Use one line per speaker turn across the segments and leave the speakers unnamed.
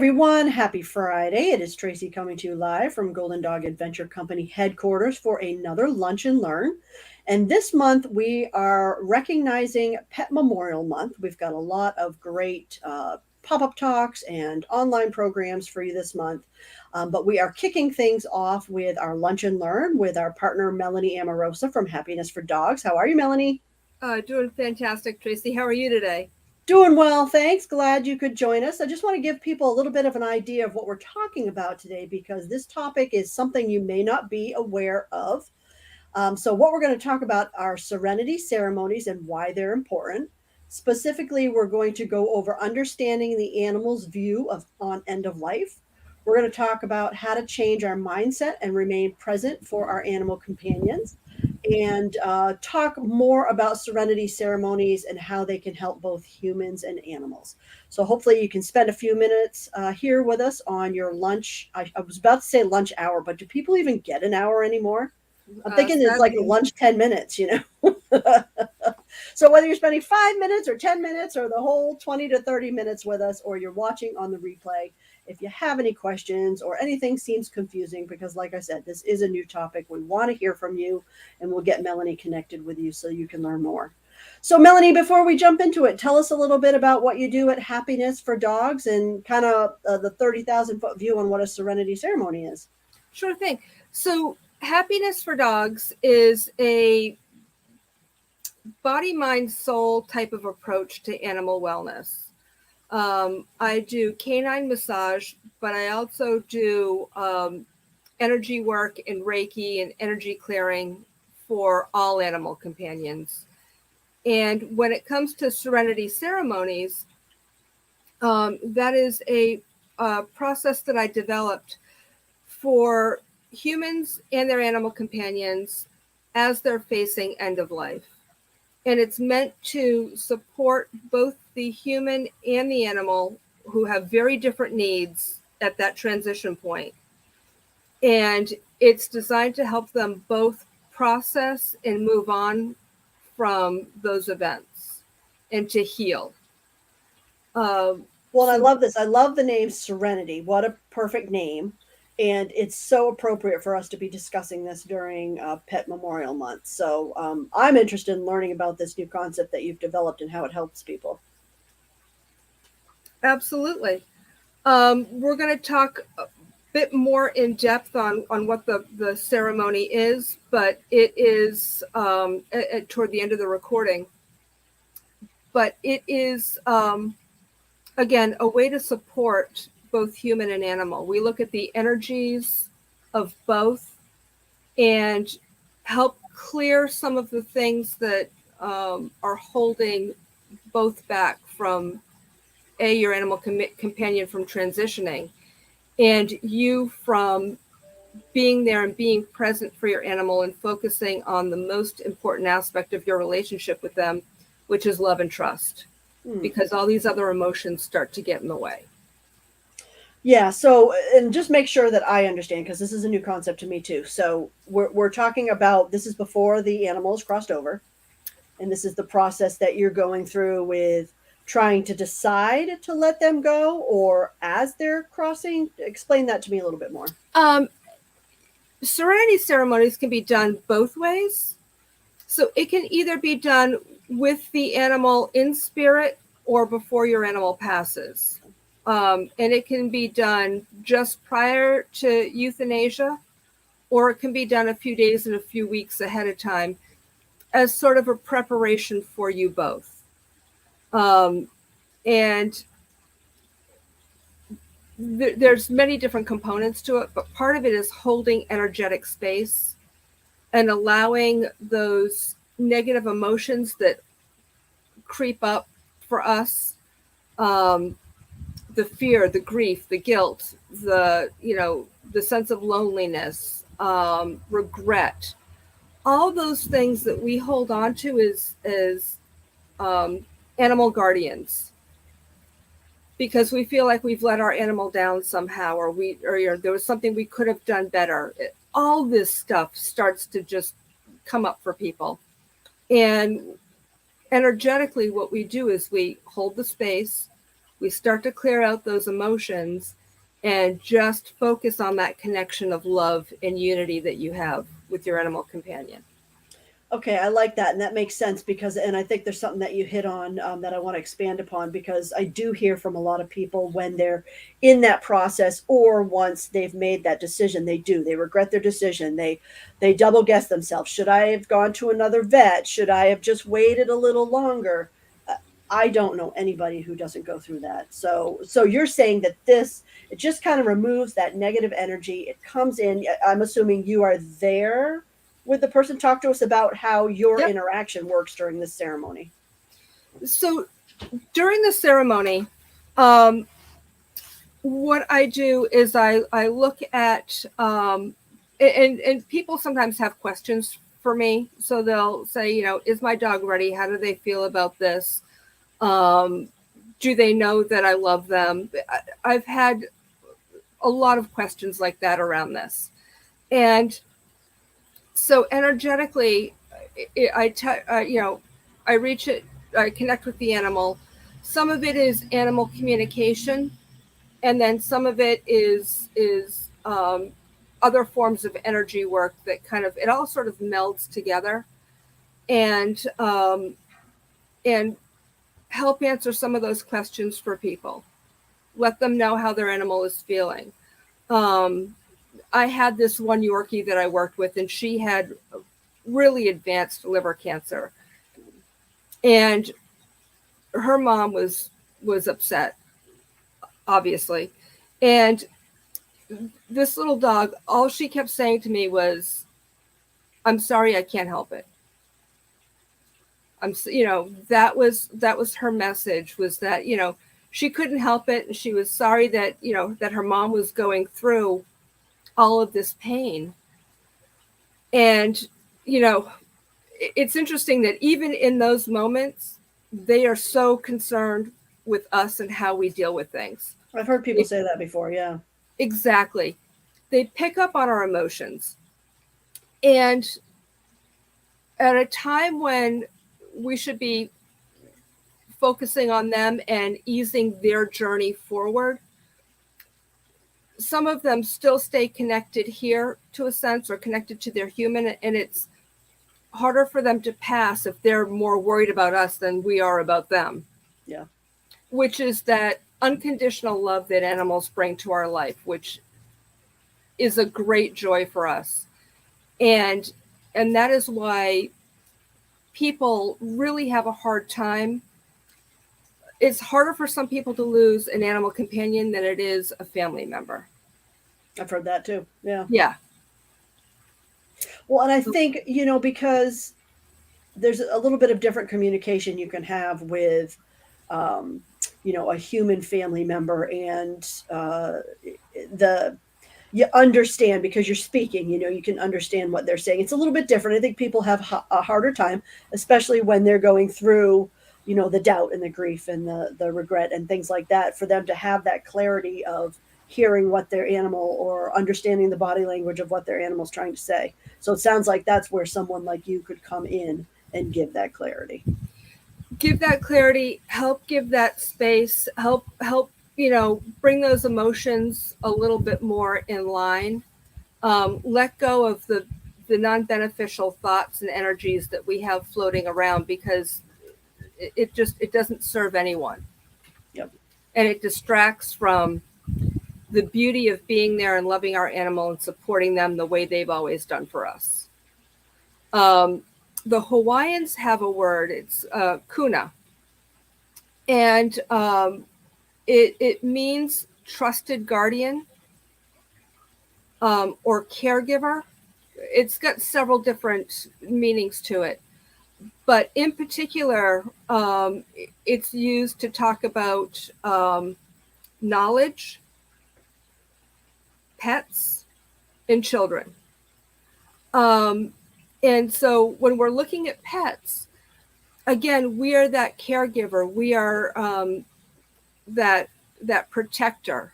everyone. Happy Friday. It is Tracy coming to you live from Golden Dog Adventure Company headquarters for another Lunch and Learn. And this month we are recognizing Pet Memorial Month. We've got a lot of great pop-up talks and online programs for you this month. But we are kicking things off with our Lunch and Learn with our partner Melanie Amarosa from Happiness for Dogs. How are you, Melanie?
Doing fantastic, Tracy. How are you today?
Doing well, thanks. Glad you could join us. I just want to give people a little bit of an idea of what we're talking about today because this topic is something you may not be aware of. So, what we're going to talk about are serenity ceremonies and why they're important. Specifically, we're going to go over understanding the animal's view of on end of life. We're going to talk about how to change our mindset and remain present for our animal companions and talk more about serenity ceremonies and how they can help both humans and animals. So hopefully you can spend a few minutes here with us on your lunch. I was about to say lunch hour, but do people even get an hour anymore? I'm thinking it's like a
Sadly,
lunch 10 minutes, you know. So whether you're spending 5 minutes or 10 minutes or the whole 20 to 30 minutes with us, or you're watching on the replay, if you have any questions or anything seems confusing, because like I said, this is a new topic, we want to hear from you and we'll get Melanie connected with you so you can learn more. So Melanie, before we jump into it, tell us a little bit about what you do at Happiness for Dogs and kind of the 30,000 foot view on what a serenity ceremony is.
sure thing. So, Happiness for Dogs is a body, mind, soul type of approach to animal wellness. I do canine massage, but I also do energy work and Reiki and energy clearing for all animal companions. And when it comes to serenity ceremonies, that is a process that I developed for humans and their animal companions as they're facing end of life. And it's meant to support both the human and the animal who have very different needs at that transition point. And it's designed to help them both process and move on from those events and to heal.
Well, I
So
love this. I love the name Serenity. What a perfect name. And it's so appropriate for us to be discussing this during Pet Memorial Month. So I'm interested in learning about this new concept that you've developed and how it helps people.
absolutely. We're going to talk a bit more in depth on what the ceremony is, but it is toward the end of the recording. But it is, again, a way to support both human and animal. We look at the energies of both and help clear some of the things that are holding both back from your animal companion from transitioning, and you from being there and being present for your animal and focusing on the most important aspect of your relationship with them, which is love and trust,
Hmm.
because all these other emotions start to get in the way.
Yeah, so, and just make sure that I understand, because this is a new concept to me too. So we're talking about this is before the animals crossed over, and this is the process that you're going through with trying to decide to let them go or as they're crossing. Explain that to me a little bit more.
Um, Serenity ceremonies can be done both ways. So it can either be done with the animal in spirit or before your animal passes. And it can be done just prior to euthanasia, or it can be done a few days and a few weeks ahead of time as sort of a preparation for you both. And there's many different components to it, but part of it is holding energetic space and allowing those negative emotions that creep up for us, the fear, the grief, the guilt, the sense of loneliness, regret, all those things that we hold on to as animal guardians, because we feel like we've let our animal down somehow, or there was something we could have done better. All this stuff starts to just come up for people. And energetically, what we do is we hold the space, we start to clear out those emotions and just focus on that connection of love and unity that you have with your animal companion.
Okay, I like that, and that makes sense because, and I think there's something that you hit on that I want to expand upon because I do hear from a lot of people when they're in that process or once they've made that decision, they regret their decision. They double guess themselves. Should I have gone to another vet? Should I have just waited a little longer? Uh, I don't know anybody who doesn't go through that. So you're saying that this it just kind of removes that negative energy. It comes in. I'm assuming you are there with the person. Talk to us about how your
Yep.
interaction works during this ceremony.
So during the ceremony, um, what I do is I look at and people sometimes have questions for me, so they'll say, is my dog ready? How do they feel about this? Um, do they know that I love them? I've had a lot of questions like that around this, and so energetically, I reach it, I connect with the animal. Some of it is animal communication, and then some of it is other forms of energy work that kind of it all sort of melds together, and help answer some of those questions for people. Let them know how their animal is feeling. Um, I had this one Yorkie that I worked with, and she had really advanced liver cancer, and her mom was upset, obviously, and this little dog, all she kept saying to me was, "I'm sorry, I can't help it." That was her message, was that she couldn't help it, and she was sorry that that her mom was going through all of this pain. And you know it's interesting that even in those moments, they are so concerned with us and how we deal with things.
I've heard people say that before. Yeah.
Exactly. They pick up on our emotions. And at a time when we should be focusing on them and easing their journey forward, some of them still stay connected here to a sense, or connected to their human, and it's harder for them to pass if they're more worried about us than we are about them.
Yeah.
Which is that unconditional love that animals bring to our life, which is a great joy for us. And that is why people really have a hard time. It's harder for some people to lose an animal companion than it is a family member.
I've heard that too. Yeah.
Yeah.
Well, and I think, because there's a little bit of different communication you can have with, um, a human family member and the you understand because you're speaking, you can understand what they're saying. It's a little bit different. I think people have a harder time, especially when they're going through, the doubt and the grief and the regret and things like that, for them to have that clarity of hearing what their animal or understanding the body language of what their animal's trying to say. So it sounds like that's where someone like you could come in and give that clarity.
Give that clarity, help give that space, help bring those emotions a little bit more in line. Let go of the non-beneficial thoughts and energies that we have floating around, because it doesn't serve anyone.
Yep.
And it distracts from the beauty of being there and loving our animal and supporting them the way they've always done for us. The Hawaiians have a word, it's kuna, and it means trusted guardian, or caregiver. It's got several different meanings to it, but in particular, it's used to talk about knowledge, pets, and children. Um, and so when we're looking at pets, again, we are that caregiver. We are that protector,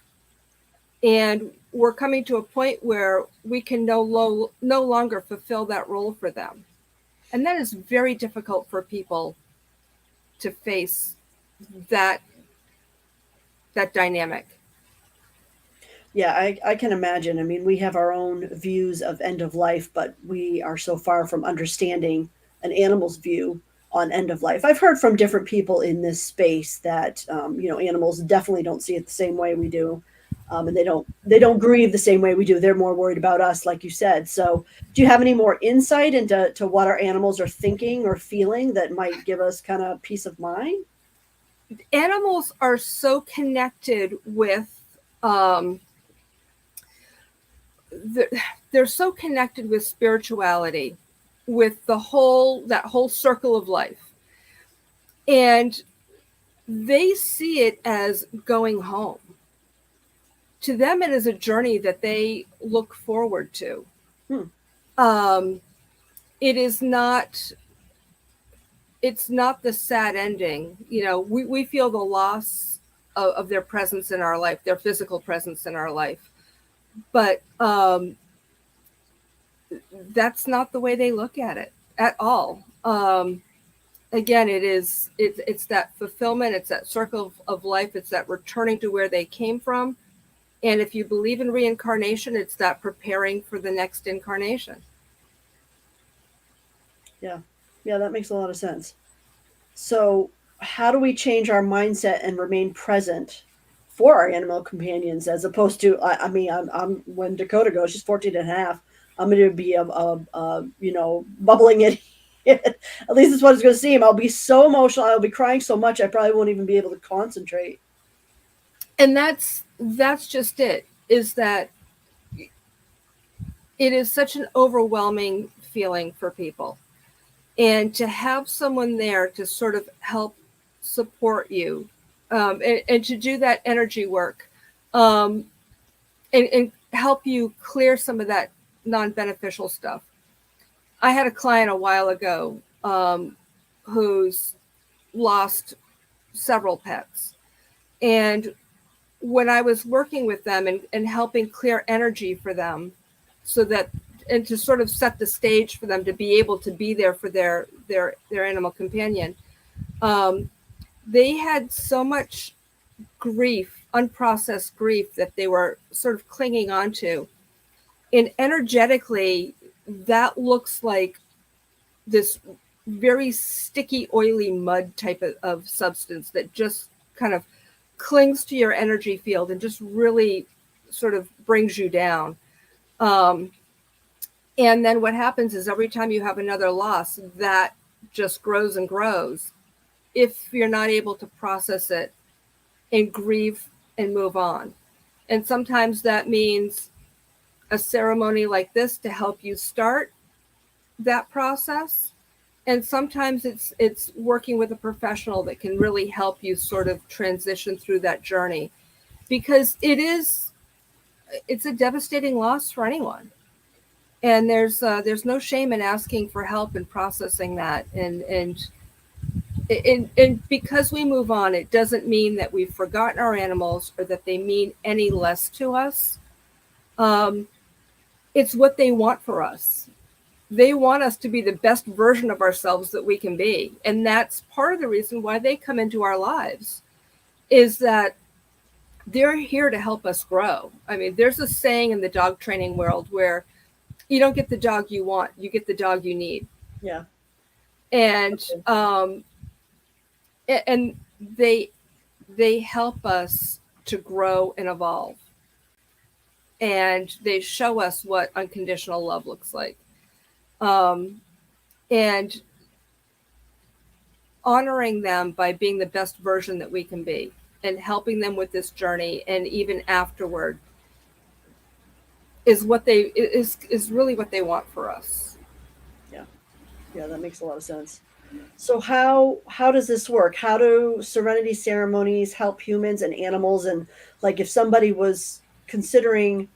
and we're coming to a point where we can no longer fulfill that role for them, and that is very difficult for people to face, that dynamic.
Yeah, I can imagine. I mean, we have our own views of end of life, but we are so far from understanding an animal's view on end of life. I've heard from different people in this space that animals definitely don't see it the same way we do, and they don't grieve the same way we do. They're more worried about us, like you said. So, do you have any more insight into what our animals are thinking or feeling that might give us kind of peace of mind?
Animals are so connected with um, they're so connected with spirituality, with that whole circle of life, and they see it as going home. To them, it is a journey that they look forward to.
Hmm.
Um, it is not. It's not the sad ending. We feel the loss of their presence in our life, their physical presence in our life, but that's not the way they look at it at all. Again, it's that fulfillment, it's that circle of life, it's that returning to where they came from. And if you believe in reincarnation, it's that preparing for the next incarnation.
Yeah, yeah, that makes a lot of sense. So, how do we change our mindset and remain present for our animal companions as opposed to, I mean, I'm when Dakota goes, she's 14 and a half. I'm going to be, bubbling it. At least it's what it's going to seem. I'll be so emotional. I'll be crying so much. I probably won't even be able to concentrate.
And that's just it, is that it is such an overwhelming feeling for people. And to have someone there to sort of help support you, and to do that energy work, um, and help you clear some of that non-beneficial stuff. I had a client a while ago who's lost several pets. And when I was working with them and helping clear energy for them, so that, and to sort of set the stage for them to be able to be there for their animal companion, they had so much grief, unprocessed grief, that they were sort of clinging on to. And energetically, that looks like this very sticky, oily mud type of substance that just kind of clings to your energy field and just really sort of brings you down. Um, and then what happens is every time you have another loss, that just grows and grows if you're not able to process it and grieve and move on. And sometimes that means a ceremony like this to help you start that process. And sometimes it's working with a professional that can really help you sort of transition through that journey, because it's a devastating loss for anyone. And there's no shame in asking for help and processing that. And because we move on, it doesn't mean that we've forgotten our animals or that they mean any less to us. It's what they want for us. They want us to be the best version of ourselves that we can be. And that's part of the reason why they come into our lives, is that they're here to help us grow. I mean, there's a saying in the dog training world where you don't get the dog you want, you get the dog you need.
Yeah.
And
Okay.
and they help us to grow and evolve. And they show us what unconditional love looks like. And honoring them by being the best version that we can be and helping them with this journey and even afterward is really what they want for us.
Yeah. Yeah, that makes a lot of sense. So how does this work? How do serenity ceremonies help humans and animals? And like, if somebody was considering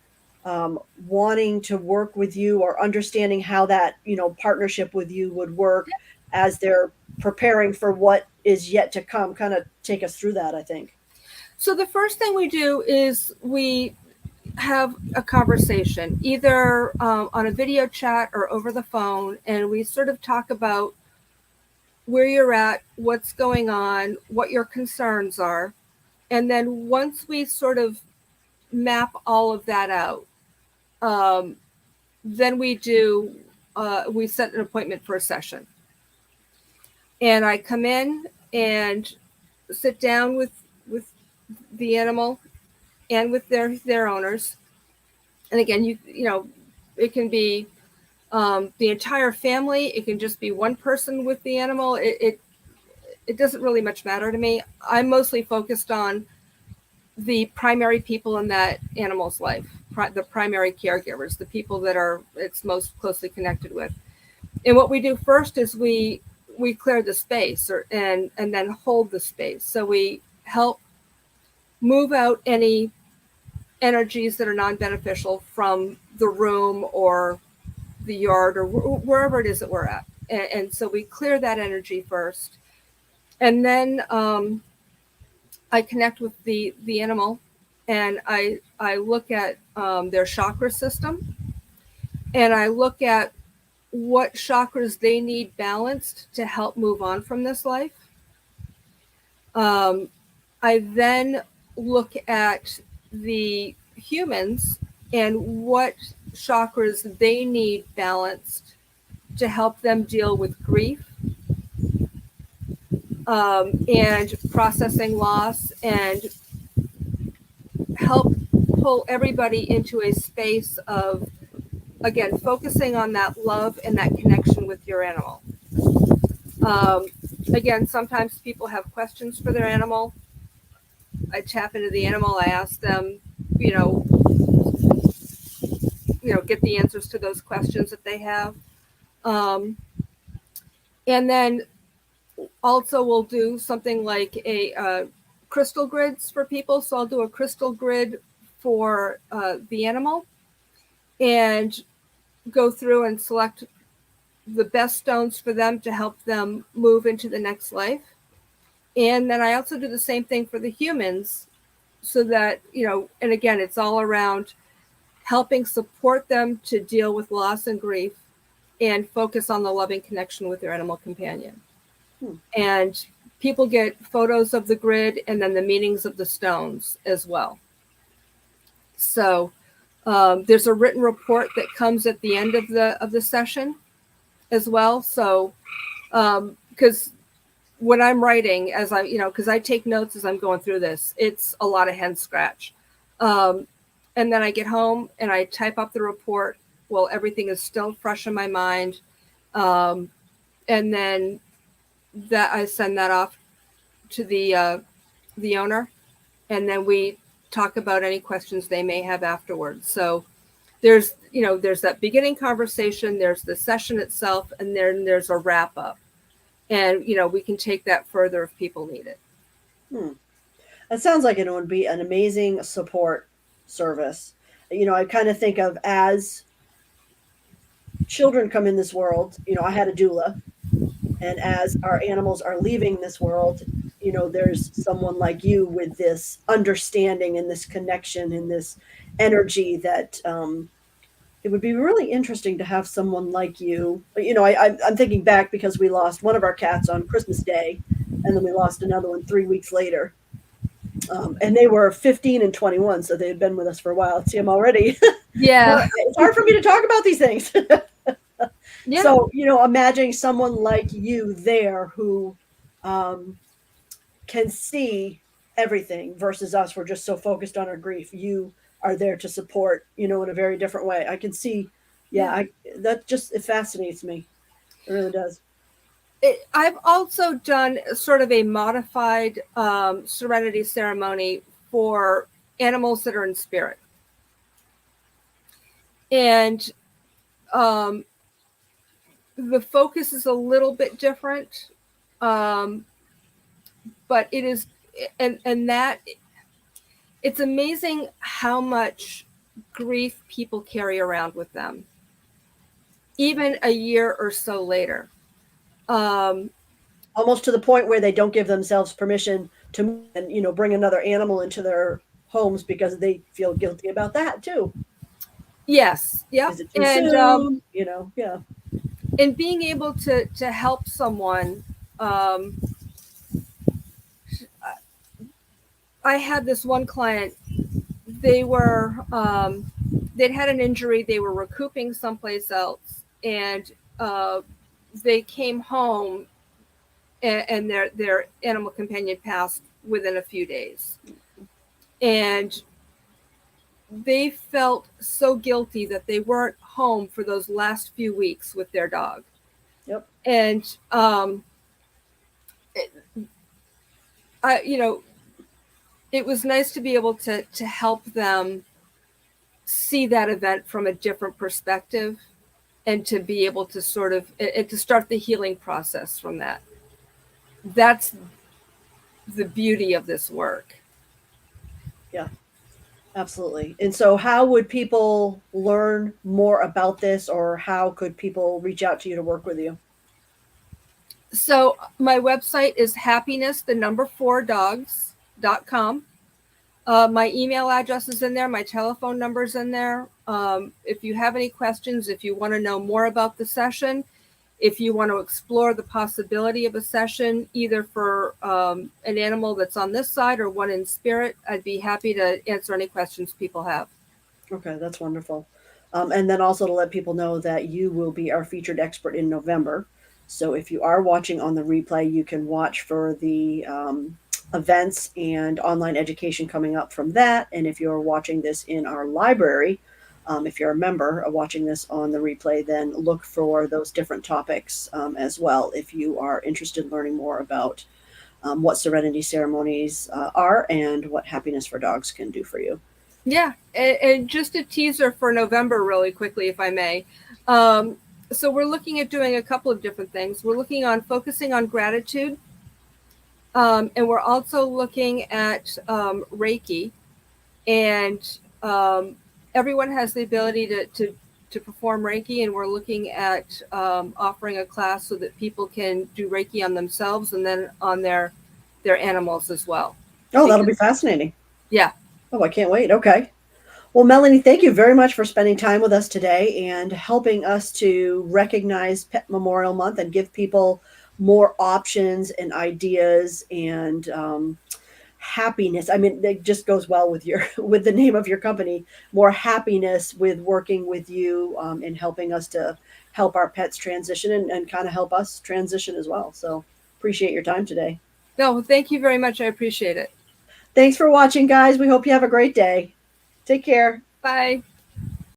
wanting to work with you or understanding how that partnership with you would work as they're preparing for what is yet to come, kind of take us through that, I think.
So the first thing we do is we have a conversation, either on a video chat or over the phone, and we sort of talk about where you're at, what's going on, what your concerns are. And then once we sort of map all of that out, then we set an appointment for a session. And I come in and sit down with the animal and with their owners. And again, you know, it can be the entire family. It can just be one person with the animal. It doesn't really much matter to me. I'm mostly focused on the primary people in that animal's life, the primary caregivers, the people that it's most closely connected with. And what we do first is we clear the space and then hold the space. So we help move out any energies that are non-beneficial from the room or the yard or wherever it is that we're at. And so we clear that energy first. And then I connect with the animal, and I look at their chakra system, and I look at what chakras they need balanced to help move on from this life. I then look at the humans and what chakras they need balanced to help them deal with grief and processing loss, and help pull everybody into a space of, again, focusing on that love and that connection with your animal. Again, sometimes people have questions for their animal. I tap into the animal. I ask them, get the answers to those questions that they have. And then also we'll do something like a crystal grids for people. So I'll do a crystal grid for the animal and go through and select the best stones for them to help them move into the next life. And then I also do the same thing for the humans, so that, and again, it's all around helping support them to deal with loss and grief and focus on the loving connection with their animal companion. And people get photos of the grid and then the meanings of the stones as well. So there's a written report that comes at the end of the session as well. So because when I'm writing, because I take notes as I'm going through this, it's a lot of head scratch. And then I get home and I type up the report. Well, everything is still fresh in my mind. And then that I send that off to the owner, and then we talk about any questions they may have afterwards. So there's that beginning conversation, there's the session itself, and then there's a wrap up. And, we can take that further if people need it.
That sounds like it would be an amazing support service. I kind of think of, as children come in this world, I had a doula, and as our animals are leaving this world, there's someone like you with this understanding and this connection and this energy that it would be really interesting to have someone like you. I'm thinking back because we lost one of our cats on Christmas Day, and then we lost another one 3 weeks later. And they were 15 and 21, so they had been with us for a while. See, I'm already.
Yeah.
It's hard for me to talk about these things.
Yeah.
So, imagining someone like you there who can see everything versus us. We're just so focused on our grief. You are there to support, in a very different way. I can see. Yeah. It fascinates me. It really does.
I've also done sort of a modified Serenity Ceremony for animals that are in spirit. And the focus is a little bit different, but it is, and that it's amazing how much grief people carry around with them, even a year or so later.
Almost to the point where they don't give themselves permission to, bring another animal into their homes because they feel guilty about that too.
Yes. Yeah.
Is it too soon? Yeah.
And being able to help someone I had this one client. They were they'd had an injury. They were recouping someplace else, and uh, they came home, and their animal companion passed within a few days, and they felt so guilty that they weren't home for those last few weeks with their dog.
Yep.
And it was nice to be able to help them see that event from a different perspective, and to be able to sort of to start the healing process from that. That's the beauty of this work.
Yeah. Absolutely. And so, how would people learn more about this, or how could people reach out to you to work with you?
So my website is happiness4dogs.com. My email address is in there. My telephone number is in there. If you have any questions, if you want to know more about the session, if you want to explore the possibility of a session, either for an animal that's on this side or one in spirit, I'd be happy to answer any questions people have.
Okay, that's wonderful. And then also to let people know that you will be our featured expert in November. So if you are watching on the replay, you can watch for the events and online education coming up from that. And if you're watching this in our library, if you're a member watching this on the replay, then look for those different topics as well if you are interested in learning more about what Serenity Ceremonies are and what Happiness for Dogs can do for you.
Yeah, and just a teaser for November really quickly, if I may. So we're looking at doing a couple of different things. We're looking on focusing on gratitude, and we're also looking at Reiki. And everyone has the ability to perform Reiki, and we're looking at offering a class so that people can do Reiki on themselves and then on their animals as well.
Oh, that'll be fascinating.
Yeah.
Oh, I can't wait. Okay. Well, Melanie, thank you very much for spending time with us today and helping us to recognize Pet Memorial Month and give people more options and ideas and happiness. I mean, it just goes well with your with the name of your company. More happiness with working with you and helping us to help our pets transition and kind of help us transition as well. So appreciate your time today.
No, thank you very much. I appreciate it.
Thanks for watching, guys. We hope you have a great day. Take care.
Bye.